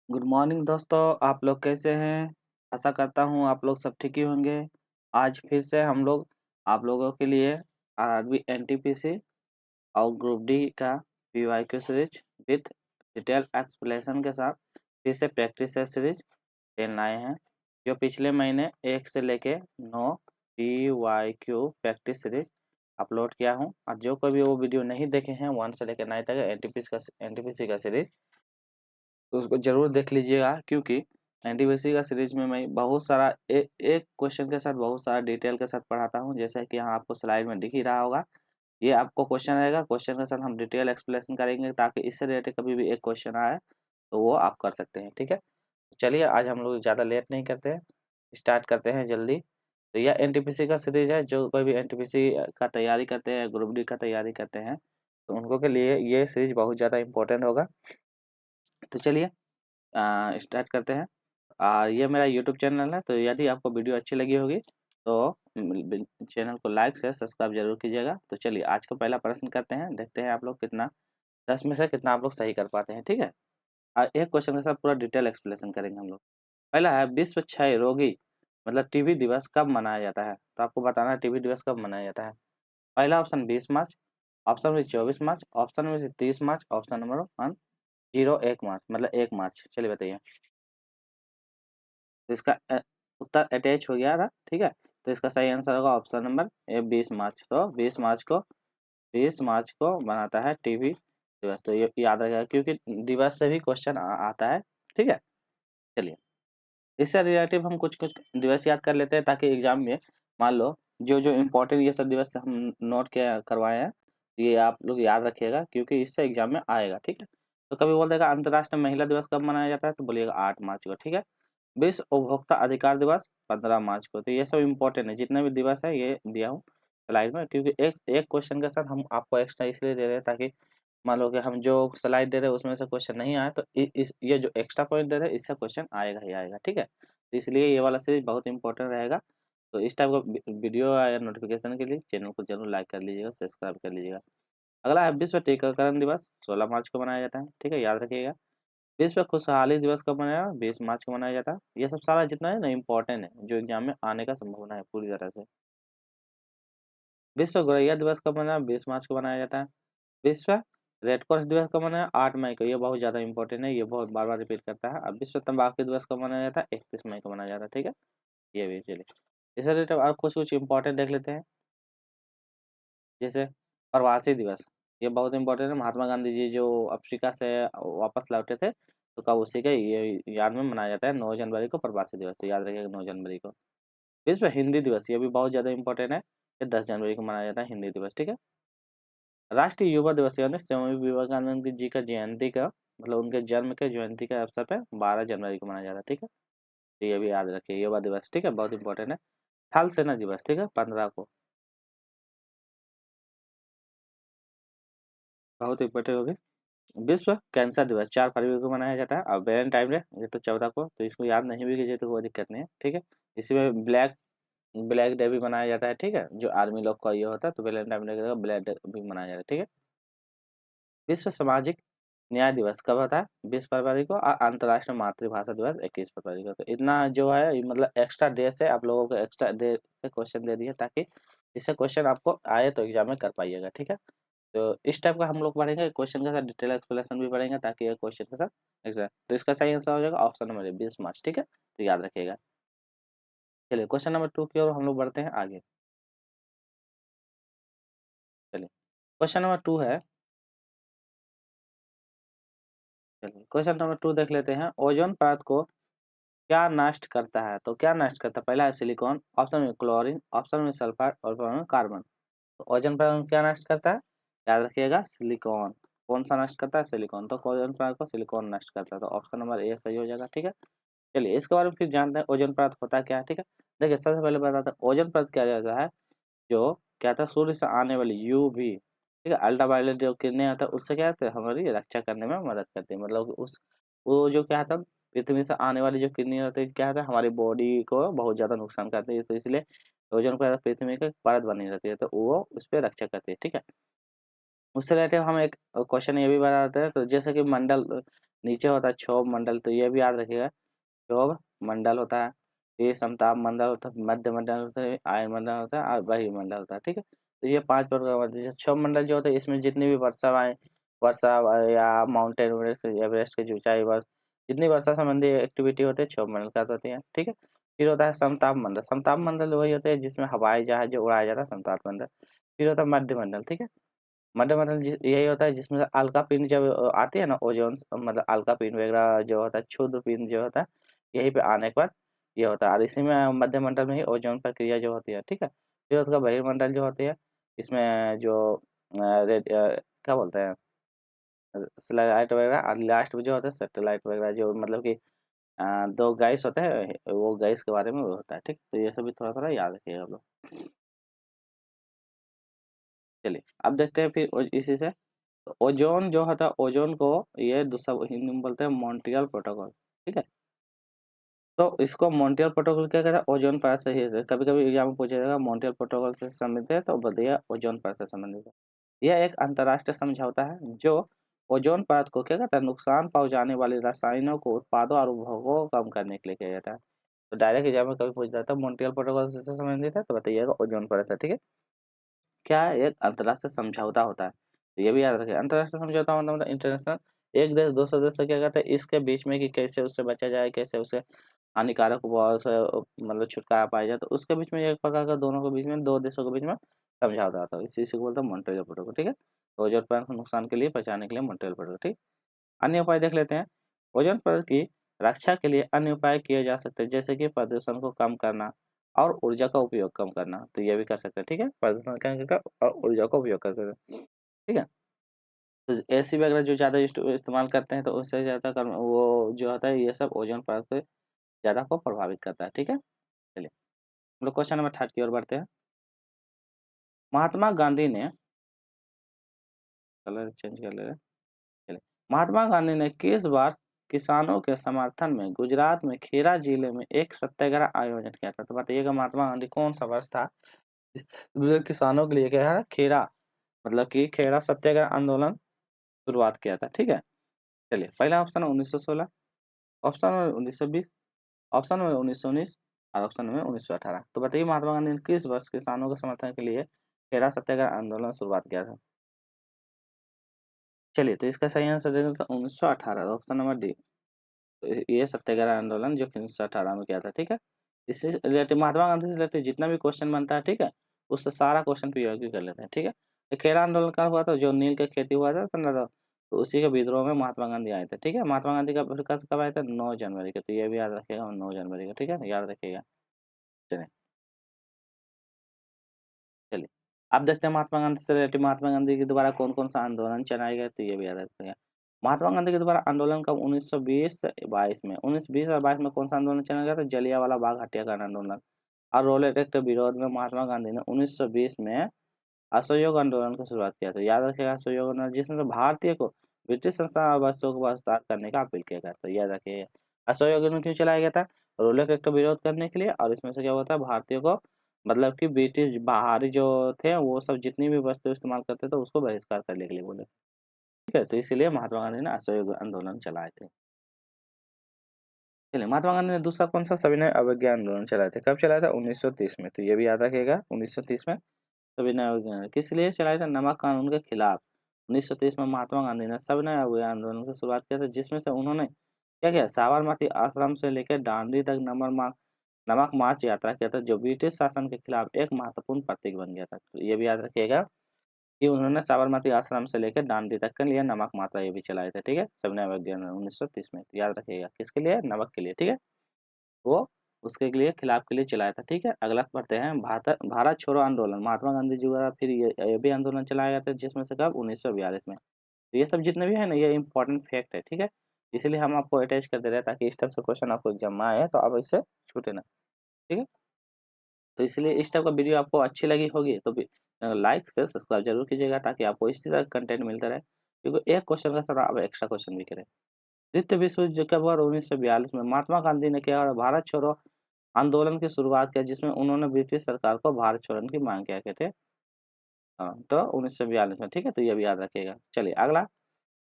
Good morning दोस्तों, आप लोग कैसे हैं? आशा करता हूँ आप लोग सब ठीक ही होंगे। आज फिर से हम लोग आप लोगों के लिए आरआरबी एनटीपीसी और ग्रुप डी का PYQ series with detail explanation के साथ फिर से प्रैक्टिस सीरीज लेने आए हैं। जो पिछले महीने 1 से लेके 9 पीवाईक्यू प्रैक्टिस सीरीज अपलोड किया हूँ, और जो कोई भी वो वीडियो नहीं देखे हैं 1 से लेकर 9 तक एनटीपीसी का सीरीज, तो उसको ज़रूर देख लीजिएगा। क्योंकि एनटीपीसी का सीरीज में मैं बहुत सारा एक क्वेश्चन के साथ बहुत सारा डिटेल के साथ पढ़ाता हूँ। जैसे कि यहाँ आपको स्लाइड में दिख ही रहा होगा, ये आपको क्वेश्चन रहेगा, क्वेश्चन के साथ हम डिटेल एक्सप्लेनेशन करेंगे ताकि इससे रिलेटेड कभी भी एक क्वेश्चन आए तो वो आप कर सकते हैं। ठीक है, चलिए आज हम लोग ज़्यादा लेट नहीं करते हैं, स्टार्ट करते हैं जल्दी। तो यह एनटीपीसी का सीरीज है। जो कोई भी एनटीपीसी का तैयारी करते हैं, ग्रुप डी का तैयारी करते हैं, तो उनको के लिए ये सीरीज बहुत ज़्यादा इंपॉर्टेंट होगा। तो चलिए स्टार्ट करते हैं। ये मेरा यूट्यूब चैनल है, तो यदि आपको वीडियो अच्छी लगी होगी तो चैनल को लाइक से सब्सक्राइब जरूर कीजिएगा। तो चलिए आज का पहला प्रश्न करते हैं, देखते हैं आप लोग कितना 10 में से कितना आप लोग सही कर पाते हैं। ठीक है, और एक क्वेश्चन के साथ पूरा डिटेल एक्सप्लेनेशन करेंगे हम लोग। पहला है, विश्व क्षय रोगी मतलब टीबी दिवस कब मनाया जाता है? तो आपको बताना है टीबी दिवस कब मनाया जाता है। पहला ऑप्शन 20 मार्च, ऑप्शन बी 24 मार्च, ऑप्शन बी 30 मार्च, ऑप्शन नंबर 1 1 मार्च मतलब 1 मार्च। चलिए बताइए। तो इसका उत्तर अटैच हो गया था। ठीक है, तो इसका सही आंसर होगा ऑप्शन नंबर ए 20 मार्च। तो 20 मार्च को बनाता है टीबी दिवस। तो ये याद रखेगा क्योंकि दिवस से भी क्वेश्चन आता है। ठीक है, चलिए इससे रिलेटिव हम कुछ कुछ दिवस याद कर लेते हैं ताकि एग्जाम में मान लो जो जो इम्पोर्टेंट ये सब दिवस हम नोट किया करवाए हैं, ये आप लोग याद रखिएगा क्योंकि इससे एग्जाम में आएगा। ठीक है, तो कभी बोल देगा अंतर्राष्ट्रीय महिला दिवस कब मनाया जाता है, तो बोलिएगा 8 मार्च को। ठीक है, विश्व उपभोक्ता अधिकार दिवस 15 मार्च को। तो ये सब इम्पोर्टेंट है, जितने भी दिवस है ये दिया हूँ स्लाइड में, क्योंकि एक एक क्वेश्चन के साथ हम आपको एक्स्ट्रा इसलिए दे रहे हैं ताकि मान लो कि हम जो स्लाइड दे रहे हैं उसमें से क्वेश्चन नहीं आया तो ये जो एक्स्ट्रा पॉइंट दे रहे हैं इससे क्वेश्चन आएगा ही आएगा। ठीक है, तो इसलिए ये वाला सीरीज बहुत इंपॉर्टेंट रहेगा। तो इस टाइप का वीडियो या नोटिफिकेशन के लिए चैनल को जरूर लाइक कर लीजिएगा, सब्सक्राइब कर लीजिएगा। अगला है विश्व टीकाकरण दिवस 16 मार्च को मनाया जाता है। ठीक है, याद रखिएगा। विश्व खुशहाली दिवस कब मनाया? 20 मार्च को मनाया जाता है। ये सब सारा जितना है ना इम्पोर्टेंट है, जो एग्जाम में आने का संभावना है पूरी तरह से। विश्व गौरैया दिवस कब मनाया? 20 मार्च को मनाया जाता है। विश्व रेड क्रॉस दिवस कब मनाया? 8 मई को। ये बहुत ज़्यादा इंपॉर्टेंट है, ये बहुत बार बार रिपीट करता है। अब विश्व तंबाकू दिवस कब मनाया जाता है? 31 मई को मनाया जाता है। ठीक है, ये भी चलिए इससे रिलेटेड और कुछ कुछ इंपॉर्टेंट देख लेते हैं। जैसे प्रवासी दिवस, ये बहुत इंपॉर्टेंट है। महात्मा गांधी जी जो अफ्रीका से वापस लौटे थे, तो कब उसी के ये याद में मनाया जाता है 9 जनवरी को प्रवासी दिवस। तो याद रखिएगा 9 जनवरी को। विश्व हिंदी दिवस, ये भी बहुत ज़्यादा इंपॉर्टेंट है, ये 10 जनवरी को मनाया जाता है हिंदी दिवस। ठीक है, राष्ट्रीय युवा दिवस यानी स्वामी विवेकानंद जी का जयंती का मतलब उनके जन्म के जयंती के अवसर पे 12 जनवरी को मनाया जाता है। ठीक है, तो ये भी याद रखिए युवा दिवस। ठीक है, बहुत इंपॉर्टेंट है। थल सेना दिवस, ठीक है, 15 को, बहुत इंपॉर्टेंट हो गया। विश्व कैंसर दिवस 4 फरवरी को मनाया जाता है। और वैलेंटाइन डे ये तो 14 को, तो इसको याद नहीं भी कीजिए तो कोई दिक्कत नहीं है। ठीक है, इसी में ब्लैक ब्लैक डे भी मनाया जाता है। ठीक है, जो आर्मी लोग का ये होता है, तो वैलेंटाइन डे का ब्लैक डे भी मनाया जाता है। ठीक है, विश्व सामाजिक न्याय दिवस कब होता है? 20 फरवरी को। और अंतर्राष्ट्रीय मातृभाषा दिवस 21 फरवरी को। तो इतना जो है मतलब एक्स्ट्रा डे से आप लोगों को एक्स्ट्रा डे से क्वेश्चन दे दिए ताकि इससे क्वेश्चन आपको आए तो एग्जाम में कर पाइएगा। ठीक है, तो इस टाइप का हम लोग पढ़ेंगे, क्वेश्चन के साथ डिटेल एक्सप्लेनेशन भी पढ़ेंगे ताकि ये क्वेश्चन के साथ एग्जाम। तो इसका सही आंसर हो जाएगा ऑप्शन नंबर 20 मार्च। ठीक है, तो याद रखिएगा। चलिए क्वेश्चन नंबर 2 की ओर हम लोग बढ़ते हैं आगे। चलिए क्वेश्चन नंबर 2 है, चलिए क्वेश्चन नंबर 2 देख लेते हैं। ओजोन परत को क्या नष्ट करता है? तो क्या नष्ट करता है? पहला है सिलिकॉन, ऑप्शन में क्लोरीन, ऑप्शन में सल्फर, ऑप्शन में कार्बन। तो ओजोन परत को क्या नष्ट करता है? याद रखिएगा सिलिकॉन। कौन सा नष्ट करता है? सिलिकॉन। तो ओजोन परत को सिलिकॉन नष्ट करता है, तो ऑप्शन नंबर ए सही हो जाएगा। ठीक है, चलिए इसके बारे में फिर जानते हैं ओजोन परत होता क्या है। ठीक है, देखिए सबसे पहले बताते हैं ओजोन परत क्या जाता है। जो क्या था, सूर्य से आने वाली यूवी, ठीक है, अल्ट्रावायलेट जो किरणें आता है उससे क्या होता है, हमारी रक्षा करने में मदद करती है। मतलब उस वो जो क्या था, पृथ्वी से आने वाली जो किरणें होती है क्या होता है, हमारी बॉडी को बहुत ज़्यादा नुकसान करती है। तो इसलिए ओजोन परत पृथ्वी की परत बनी रहती है, तो वो उस पर रक्षा करती है। ठीक है, उससे रिलेटेड हम एक क्वेश्चन ये भी बताते हैं। तो जैसे कि मंडल नीचे होता है क्षोभ मंडल, तो ये भी याद रखिएगा, क्षोभ मंडल होता है, ये समताप मंडल होता है, मध्य मंडल होता है, आयन मंडल होता है और बहिः मंडल होता है। ठीक है, तो ये 5 प्रकार का जैसे क्षोभ मंडल जो होता है इसमें जितनी भी वर्षा या माउंटेन एवरेस्ट की ऊंचाई, जितनी वर्षा संबंधी एक्टिविटी होती है क्षोभ मंडल का होती है। ठीक है, फिर होता है समताप मंडल। समताप मंडल वही होते हैं जिसमें हवाई जहाज जो उड़ाया जाता है, समताप मंडल। फिर होता है मध्य मंडल। ठीक है, मध्य मंडल यही होता है जिसमें अल्का पिंड जब आती है ना, ओजोन मतलब अल्का पिंड वगैरह जो होता है, क्षुद्र पिंड जो होता है यहीं पे आने के बाद ये होता है, और इसी में मध्य मंडल में ही ओजोन प्रक्रिया जो होती है। ठीक है, फिर उसका बहिर्मंडल जो होती है, इसमें जो क्या बोलते हैं, सैटेलाइट वगैरह, और लास्ट में जो होता है सैटेलाइट वगैरह, जो मतलब कि 2 गैस होते हैं, वो गैस के बारे में वो होता है। ठीक, तो ये सभी थोड़ा-थोड़ा याद रखिएगा आप लोग। चलिए, अब देखते हैं फिर इसी से ओजोन जो होता है, ओजोन को ये दूसरा हिंदी में बोलते हैं मॉन्ट्रियल प्रोटोकॉल। ठीक है, तो इसको मॉन्ट्रियल प्रोटोकॉल क्या कहता है, ओजोन परत से ही, कभी-कभी एग्जाम में पूछा जाएगा मॉन्ट्रियल प्रोटोकॉल से संबंधित है तो बताइए ओजोन परत से संबंधित है। यह एक अंतर्राष्ट्रीय समझौता है जो ओजोन परत को क्या कहता है, नुकसान पहुंचाने वाले रसायनों को, उत्पादों और उपभोगों को कम करने के लिए किया जाता है। तो डायरेक्ट एग्जाम में कभी पूछ जाता है मॉन्ट्रियल प्रोटोकॉल से संबंधित है तो बताइएगा ओजोन परत है। ठीक है, क्या एक अंतर्राष्ट्रीय समझौता होता है, तो ये भी याद रखें। अंतर्राष्ट्रीय समझौता मतलब इंटरनेशनल, एक देश दूसरे देश से क्या करता है इसके बीच में कि कैसे उससे बचा जाए, कैसे उसे हानिकारक हुआ से मतलब छुटकारा पाया जाए, तो उसके बीच में एक प्रकार का दोनों के बीच में, दो देशों के बीच में समझौता होता है, इसी से बोलते हैं मॉन्ट्रियल प्रोटोकॉल। ठीक है, तो ओजोन परत को नुकसान के लिए बचाने के लिए मॉन्ट्रियल प्रोटोकॉल। ठीक, अन्य उपाय देख लेते हैं। ओजोन परत की रक्षा के लिए अन्य उपाय किए जा सकते हैं, जैसे कि प्रदूषण को कम करना और ऊर्जा का उपयोग कम करना, तो ये भी कर सकते हैं। ठीक है, प्रदूषण कम करके और ऊर्जा का उपयोग करके। ठीक है, तो एसी वगैरह जो ज़्यादा इस्तेमाल करते हैं तो उससे ज़्यादा वो जो होता है ये सब ओजोन परत को ज़्यादा को प्रभावित करता है। ठीक है, चलिए हम लोग क्वेश्चन नंबर 3 की ओर बढ़ते हैं। महात्मा गांधी ने, कलर चेंज कर ले रहे हैं। चलिए, महात्मा गांधी ने किस बार किसानों के समर्थन में गुजरात में खेरा जिले में एक सत्याग्रह आयोजन किया था, तो बताइएगा महात्मा गांधी कौन सा वर्ष था जो किसानों के लिए क्या है, खेरा मतलब कि खेरा सत्याग्रह आंदोलन शुरुआत किया था। ठीक है, चलिए पहला ऑप्शन है 1916, ऑप्शन नंबर 1920, ऑप्शन नंबर 1919 और ऑप्शन नंबर 1918। तो बताइए महात्मा गांधी ने किस वर्ष किसानों के समर्थन के लिए खेरा सत्याग्रह आंदोलन शुरुआत किया था। चलिए, तो इसका सही आंसर दे देते हैं 1918, ऑप्शन नंबर डी। ये सत्याग्रह आंदोलन जो कि 1918 में किया था। ठीक है, इससे रिलेटेड महात्मा गांधी से रिलेटेड जितना भी क्वेश्चन बनता है, ठीक है, उससे सारा क्वेश्चन पीओक्यू कर लेते हैं। ठीक है, ये खेरा आंदोलन कब हुआ था, जो नील की खेती हुआ था ना, तो उसी के विद्रोह में महात्मा गांधी आए थे। ठीक है, महात्मा गांधी का विकास कब आया था, 9 जनवरी का, तो ये भी याद रखिएगा 9 जनवरी का। ठीक है, याद रखिएगा। चलिए चलिए, अब देखते हैं महात्मा गांधी से रिलेटेड महात्मा गांधी के द्वारा कौन कौन सा आंदोलन चलाया गया, तो ये भी याद रखिएगा। महात्मा गांधी के द्वारा आंदोलन कब, 1920-22 में, 1920 और 22 में कौन सा आंदोलन चलाया गया था, जलियांवाला बाग हत्याकांड आंदोलन। और रोलेट एक्ट के विरोध में महात्मा गांधी ने 1920 में असहयोग आंदोलन की शुरुआत किया था। याद रखिएगा असहयोग आंदोलन, जिसमें से भारतीय को ब्रिटिश संस्थान और वस्तुओं को बहिष्कार करने का अपील किया गया, तो याद रखिएगा असहयोग आंदोलन क्यों चलाया गया था, रोलेट एक्ट का विरोध करने के लिए, और इसमें से क्या होता है भारतीयों को मतलब कि ब्रिटिश बाहरी जो थे वो सब जितनी भी वस्तु इस्तेमाल करते थे उसको बहिष्कार करने के लिए बोले। ठीक है, तो इसीलिए महात्मा गांधी ने असहयोग आंदोलन चलाए थे। चलिए, महात्मा गांधी ने दूसरा कौन सा सविनय अवज्ञा आंदोलन चलाए थे, कब चलाया था, 1930 में, तो ये भी याद रखिएगा 1930 में सविनय अवज्ञा किस लिए चलाया था, नमक कानून के खिलाफ। 1930 में महात्मा गांधी ने सविनय अवज्ञा आंदोलन की शुरुआत किया था, जिसमें से उन्होंने क्या किया, साबरमती आश्रम से लेकर दांडी तक नमक मार्च यात्रा किया था, जो ब्रिटिश शासन के खिलाफ एक महत्वपूर्ण प्रतीक बन गया था। तो ये भी याद रखिएगा कि उन्होंने साबरमती आश्रम से लेकर दांडी तक के लिए नमक मात्रा ये भी चलाए थे। ठीक है, सविनय अवज्ञा 1930 में, तो याद रखिएगा किसके लिए, नमक के लिए। ठीक है, वो उसके लिए खिलाफ के लिए चलाया था। ठीक है, अगला पढ़ते हैं भारत भारत छोड़ो आंदोलन, महात्मा गांधी जी द्वारा फिर ये भी आंदोलन चलाया गया था, जिसमें से कब, 1942 में। तो ये सब जितने भी है ना ये इंपॉर्टेंट फैक्ट है। ठीक है, इसीलिए हम आपको अटैच कर दे रहे हैं ताकि इस टाइप से क्वेश्चन आपको एग्जाम में आए तो आप इससे छूटे ना। ठीक है, तो इसलिए इस टाइप का वीडियो आपको अच्छी लगी होगी तो लाइक से सब्सक्राइब जरूर कीजिएगा ताकि आपको इसी तरह कंटेंट मिलता रहे, क्योंकि एक क्वेश्चन का साथ आप एक्स्ट्रा क्वेश्चन भी करें। द्वितीय विश्व युद्ध कब हुआ, 1942 में। महात्मा गांधी ने क्या, भारत छोड़ो आंदोलन की शुरुआत किया, जिसमें उन्होंने ब्रिटिश सरकार को भारत छोड़ने की मांग किया, कहते हैं। हाँ, तो 1942 में। ठीक है, तो ये भी याद रखिएगा। चलिए अगला,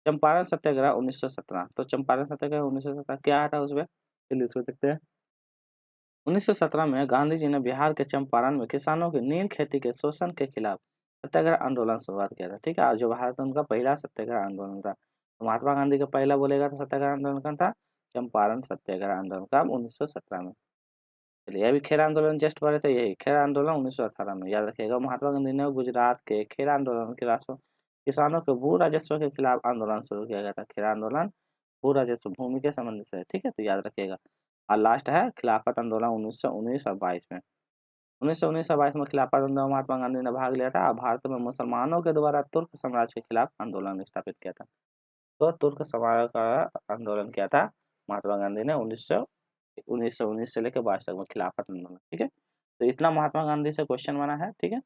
चंपारण सत्याग्रह 1917, तो चंपारण सत्याग्रह 1917 क्या आया था उसमें, चलिए इसमें देखते हैं। 1917 में गांधी जी ने बिहार के चंपारण में किसानों की नील खेती के शोषण के खिलाफ सत्याग्रह आंदोलन शुरुआत किया था। ठीक है, और जो भारत में उनका पहला सत्याग्रह आंदोलन था। तो महात्मा गांधी का पहला बोलेगा तो सत्याग्रह आंदोलन कौन था, चंपारण सत्याग्रह आंदोलन का 1917 में। चलिए अभी खेर आंदोलन जस्ट पढ़े थे, यही खेर आंदोलन 1918 में, याद रखिएगा। महात्मा गांधी ने गुजरात के खेर आंदोलन के राष्ट्र किसानों के भू राजस्व के खिलाफ आंदोलन शुरू किया गया था। खेर आंदोलन भू राजस्व भूमि के संबंध से है, ठीक है, तो याद रखिएगा। और लास्ट है खिलाफत आंदोलन 1919 और 22 में। 1919 और 22 में खिलाफत आंदोलन में महात्मा गांधी ने भाग लिया था और भारत में मुसलमानों के द्वारा तुर्क साम्राज्य के खिलाफ आंदोलन स्थापित किया था। तो तुर्क साम्राज्य का आंदोलन किया था महात्मा गांधी ने 1919 से लेकर 22 तक में, खिलाफत आंदोलन। ठीक है, तो इतना महात्मा गांधी से क्वेश्चन बना है। ठीक है,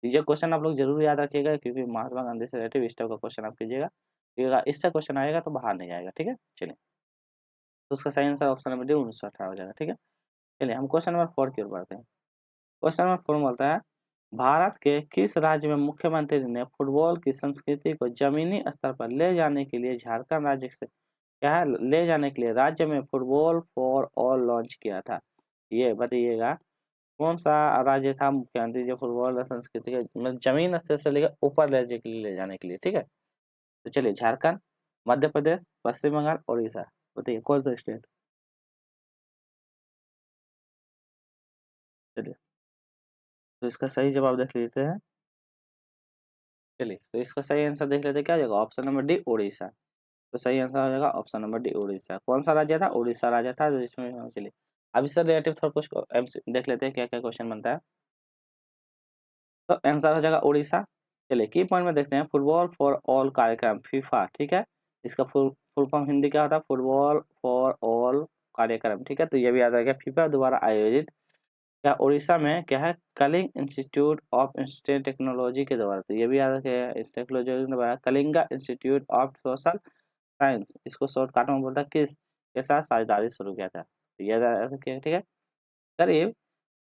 ये क्वेश्चन आप लोग जरूर याद रखिएगा, क्योंकि महात्मा गांधी से रिलेटेड इस टाइप का क्वेश्चन आप कीजिएगा, इससे क्वेश्चन आएगा तो बाहर नहीं आएगा। ठीक है, चलिए, तो उसका सही आंसर ऑप्शन नंबर डी 1918 हो जाएगा। ठीक है, चलिए हम क्वेश्चन नंबर 4 की ओर बढ़ते हैं। क्वेश्चन नंबर 4 बोलता है, भारत के किस राज्य में मुख्यमंत्री ने फुटबॉल की संस्कृति को जमीनी स्तर पर ले जाने के लिए झारखंड राज्य से क्या है, ले जाने के लिए राज्य में फुटबॉल फॉर ऑल लॉन्च किया था। ये बताइएगा कौन सा राज्य था मुख्यमंत्री जो फुटबॉल संस्कृति के मतलब जमीन स्तर से लेकर ऊपर ले जाने के लिए। ठीक है, तो चलिए, झारखंड, मध्य प्रदेश, पश्चिम बंगाल, उड़ीसा, बताइए कौन सा स्टेट। चलिए, तो इसका सही जवाब देख लेते हैं। चलिए, तो इसका सही आंसर देख लेते हैं, क्या हो जाएगा, ऑप्शन नंबर डी उड़ीसा। तो सही आंसर हो जाएगा ऑप्शन नंबर डी उड़ीसा। कौन सा राज्य था, उड़ीसा राज्य था जिसमें। चलिए अब इससे रिलेटिव थोड़ा कुछ देख लेते हैं क्या क्या क्वेश्चन बनता है। तो आंसर हो जाएगा उड़ीसा। चलिए की पॉइंट में देखते हैं, फुटबॉल फॉर ऑल कार्यक्रम फीफा। ठीक है, इसका फुल फॉर्म हिंदी क्या होता है, फुटबॉल फॉर ऑल कार्यक्रम। ठीक है, तो ये भी याद रखिए, फीफा द्वारा आयोजित क्या उड़ीसा में क्या है, Kalinga institute of institute technology के द्वारा। तो ये भी याद रखिए, टेक्नोलॉजी के द्वारा Kalinga institute of social science, इसको शॉर्टकट में बोलता है, किस के साथ साझेदारी शुरू किया था। तो ये याद रखिए। ठीक है, करीब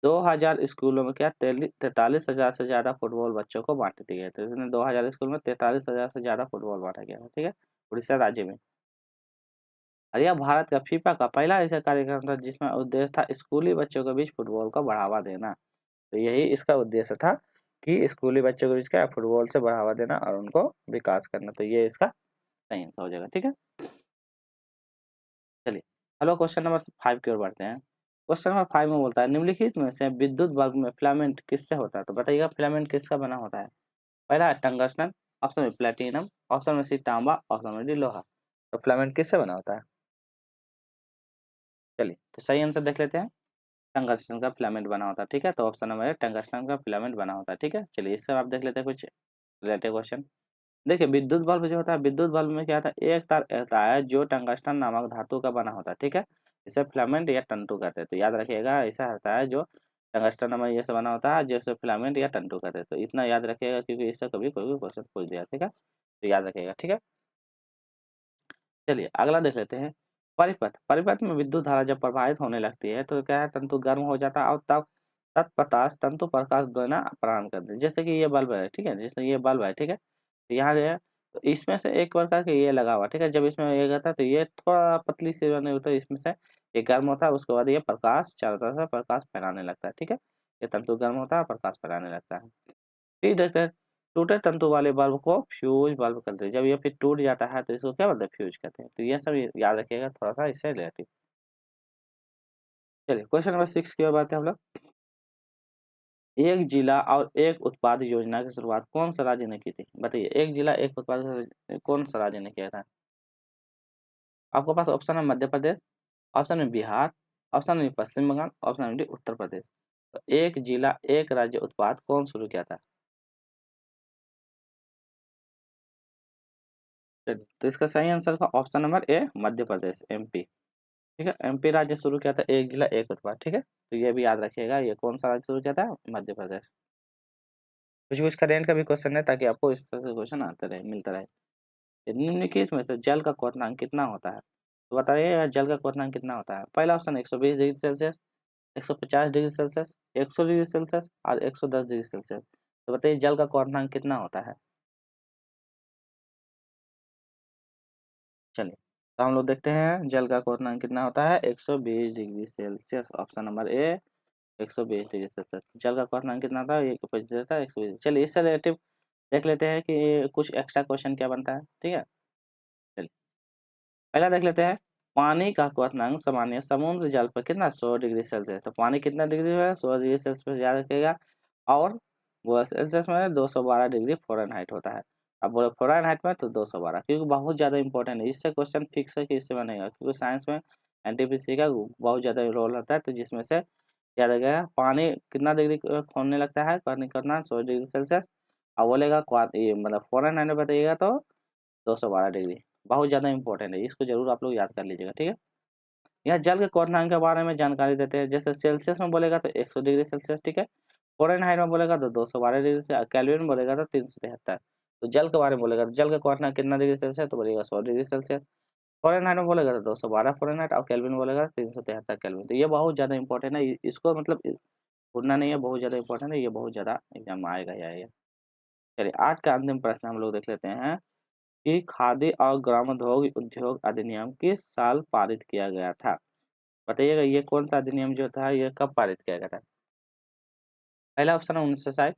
2000 स्कूलों में क्या 43,000 से ज्यादा फुटबॉल बच्चों को बांट दिए गए थे। इसमें 2000 स्कूल में 43,000 से ज्यादा फुटबॉल बांटा गया था। ठीक है, उड़ीसा राज्य में। और यह भारत का फीफा का पहला ऐसा कार्यक्रम था जिसमें उद्देश्य था स्कूली बच्चों के बीच फुटबॉल को बढ़ावा देना। तो यही इसका उद्देश्य था कि स्कूली बच्चों के बीच क्या फुटबॉल से बढ़ावा देना और उनको विकास करना। तो ये इसका सही आंसर हो जाएगा। ठीक है, चलिए हेलो क्वेश्चन नंबर 5 की ओर बढ़ते हैं। क्वेश्चन नंबर 5 में बोलता है, निम्नलिखित में से विद्युत बल्ब में फिलामेंट किससे होता है। तो बताइएगा फिलामेंट किसका बना होता है। पहला है टंगस्टन, ऑप्शन में प्लेटिनम, ऑप्शन में सी तांबा, ऑप्शन में डी लोहा। तो फिलामेंट किससे बना होता है। चलिए तो सही आंसर देख लेते हैं, टंगस्टन का फिलामेंट बना होता है। ठीक है, तो ऑप्शन नंबर है टंगस्टन का फिलामेंट बना होता है। ठीक है, चलिए इससे आप देख लेते हैं कुछ रिलेटेड क्वेश्चन। देखिए विद्युत बल्ब जो होता है, विद्युत बल्ब में क्या होता है, एक तार रहता है जो टंगस्टन नामक धातु का बना होता है। ठीक है, इसे फिलामेंट या तंतु कहते हैं। तो याद रखिएगा, ऐसा रहता है जो टंगस्टन नामक ये से बना होता है जिसे फिलामेंट या तंतु कहते हैं। तो इतना याद रखिएगा, क्योंकि इससे कभी कोई भी क्वेश्चन पूछ दिया। ठीक है, तो याद रखिएगा। ठीक है, चलिए अगला देख लेते हैं, परिपथ। परिपथ में विद्युत धारा जब प्रवाहित होने लगती है तो क्या है, तंतु गर्म हो जाता है और तब तत्प्रकाश तंतु प्रकाश देना प्रारंभ कर दे। जैसे कि ये बल्ब है, ठीक है, जैसे ये बल्ब है, ठीक है, तो यहाँ जो है तो इसमें से एक प्रकार के ये लगा हुआ, ठीक है, जब इसमें ये रहता है तो ये थोड़ा पतली सी बनी होता है, इसमें से ये गर्म होता है, उसके बाद ये प्रकाश चारों तरफ से प्रकाश फैलाने लगता है। ठीक है, ये तंतु गर्म होता है, प्रकाश फैलाने लगता है। फिर देखते हैं, टूटे तंतु वाले बल्ब को फ्यूज बल्ब कहते हैं। जब ये फिर टूट जाता है तो इसको क्या बोलते हैं, फ्यूज कहते हैं। तो ये सब याद रखिएगा थोड़ा सा इससे रिलेटेड। चलिए क्वेश्चन नंबर 6 की ओर बात है हम लोग। एक जिला और एक उत्पाद योजना की शुरुआत कौन सा राज्य ने की थी। बताइए, एक जिला एक उत्पाद कौन सा राज्य ने किया था। आपके पास ऑप्शन है मध्य प्रदेश, ऑप्शन है बिहार, ऑप्शन है पश्चिम बंगाल, ऑप्शन है उत्तर प्रदेश। तो एक जिला एक राज्य उत्पाद कौन शुरू किया था। चलिए, तो इसका सही आंसर का option number A Madhya Pradesh, MP. ठीक है, एमपी राज्य शुरू किया था एक जिला एक उत्पाद। ठीक है, तो ये भी याद रखिएगा, ये कौन सा राज्य शुरू किया था, मध्य प्रदेश। कुछ कुछ करेंट का भी क्वेश्चन है ताकि आपको इस तरह से क्वेश्चन आते रहे, मिलता रहे। निम्नलिखित में से जल का क्वथनांक कितना होता है। तो बताइए जल का क्वथनांक कितना होता है। पहला option 120 degree Celsius, 150 degree Celsius, 100 degree Celsius और 110 डिग्री सेल्सियस। तो बताइए जल का क्वथनांक कितना होता है। चलिए, तो हम लोग देखते हैं जल का क्वथनांक कितना होता है 120 degree Celsius. Option number A 120 degree Celsius. जल का क्वथनांक कितना था, ये था 120। चलिए, इससे रिलेटिव देख लेते हैं कि कुछ एक्स्ट्रा क्वेश्चन क्या बनता है। ठीक है, चलिए पहला देख लेते हैं। पानी का क्वथनांक सामान्य समुद्र जल पर कितना 100 डिग्री सेल्सियस। तो पानी कितना डिग्री है 100 डिग्री सेल्सियस पर याद रखिएगा, और वो सेल्सियस में 212 डिग्री फ़ारेनहाइट होता है। अब बोले फ़ारेनहाइट में तो 212, क्योंकि बहुत ज़्यादा इंपॉर्टेंट है। इससे क्वेश्चन फिक्स है कि इससे बनेगा, क्योंकि साइंस में एनटीपीसी का बहुत ज़्यादा रोल होता है। तो जिसमें से याद रखिएगा पानी कितना डिग्री खोलने लगता है, पानी करना 100 डिग्री सेल्सियस, और बोलेगा ये मतलब फ़ारेनहाइट में बताइएगा तो 212 डिग्री। बहुत ज़्यादा इंपॉर्टेंट है, इसको जरूर आप लोग याद कर लीजिएगा। ठीक है, यह जल के क्वथनांक के बारे में जानकारी देते हैं। जैसे सेल्सियस में बोलेगा तो 100 डिग्री सेल्सियस, ठीक है। फ़ारेनहाइट में बोलेगा तो 212 डिग्री से, केल्विन में बोलेगा तो 373। तो जल के बारे में बोलेगा तो जल का क्वथनांक कितना डिग्री सेल्सियस, तो बोलेगा 100 डिग्री सेल्सियस। फ़ारेनहाइट में बोलेगा तो 212 फ़ारेनहाइट, और केल्विन में बोलेगा तो 373 केल्विन। तो ये बहुत ज़्यादा इंपॉर्टेंट है, इसको मतलब भूलना नहीं है, बहुत ज़्यादा इंपॉर्टेंट है, ये बहुत ज़्यादा एग्जाम में आएगा ये। चलिए, आज का अंतिम प्रश्न हम लोग देख लेते हैं कि खादी और ग्रामोद्योग उद्योग अधिनियम किस साल पारित किया गया था। बताइएगा, ये कौन सा अधिनियम जो था ये कब पारित किया गया था। पहला ऑप्शन है 1960,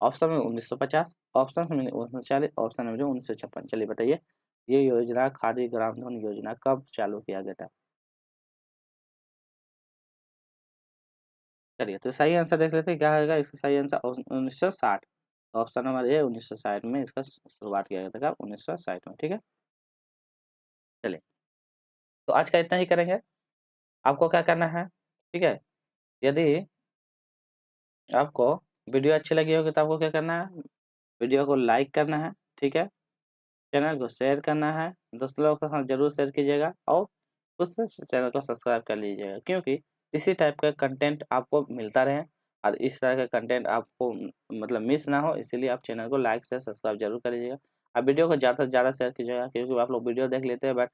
ऑप्शन में 1950, ऑप्शन में 1940, ऑप्शन में 1956। चलिए बताइए, ये योजना खादी ग्रामोद्योग योजना कब चालू किया गया था। चलिए, तो सही आंसर देख लेते हैं क्या होगा। इसका सही आंसर 1960। ऑप्शन नंबर ए 1960 में इसका शुरुआत किया गया था, 1960 में। ठीक है, चलिए, तो आज का इतना ही करेंगे। आपको क्या करना है, ठीक है, यदि आपको वीडियो अच्छी लगी होगी तो आपको क्या करना है, वीडियो को लाइक करना है, ठीक है, चैनल को शेयर करना है, दोस्त लोगों के साथ जरूर शेयर कीजिएगा, और उससे चैनल को सब्सक्राइब कर लीजिएगा, क्योंकि इसी टाइप का कंटेंट आपको मिलता रहे, और इस तरह का कंटेंट आपको मतलब मिस ना हो, इसीलिए आप चैनल को लाइक से सब्सक्राइब जरूर कर लीजिएगा। आप वीडियो को ज़्यादा से ज़्यादा शेयर कीजिएगा, क्योंकि आप लोग वीडियो देख लेते हैं बट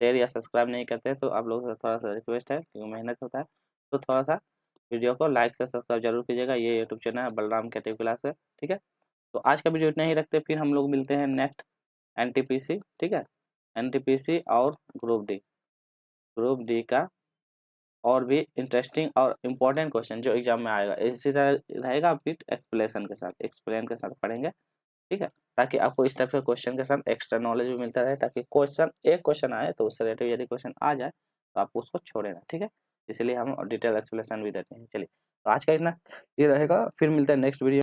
शेयर या सब्सक्राइब नहीं करते, तो आप लोगों से थोड़ा सा रिक्वेस्ट है, क्योंकि मेहनत होता है, तो थोड़ा सा वीडियो को लाइक से सब्सक्राइब जरूर कीजिएगा। ये यूट्यूब चैनल है बलराम क्रिएटिव क्लास है। ठीक है, तो आज का वीडियो इतना ही रखते हैं, फिर हम लोग मिलते हैं नेक्स्ट एनटीपीसी। ठीक है, एनटीपीसी और ग्रुप डी का और भी इंटरेस्टिंग और इम्पोर्टेंट क्वेश्चन जो एग्जाम में आएगा इसी तरह रहेगा, विथ एक्सप्लेन के साथ पढ़ेंगे। ठीक है, ताकि आपको इस टाइप के क्वेश्चन के साथ एक्स्ट्रा नॉलेज भी मिलता रहे, ताकि एक क्वेश्चन आए तो उससे रिलेटेड यदि क्वेश्चन आ जाए तो आप उसको छोड़े ना। ठीक है, इसलिए हम डिटेल एक्सप्लेनेशन भी देते हैं। चलिए, तो आज का इतना ये रहेगा, फिर मिलते हैं नेक्स्ट वीडियो।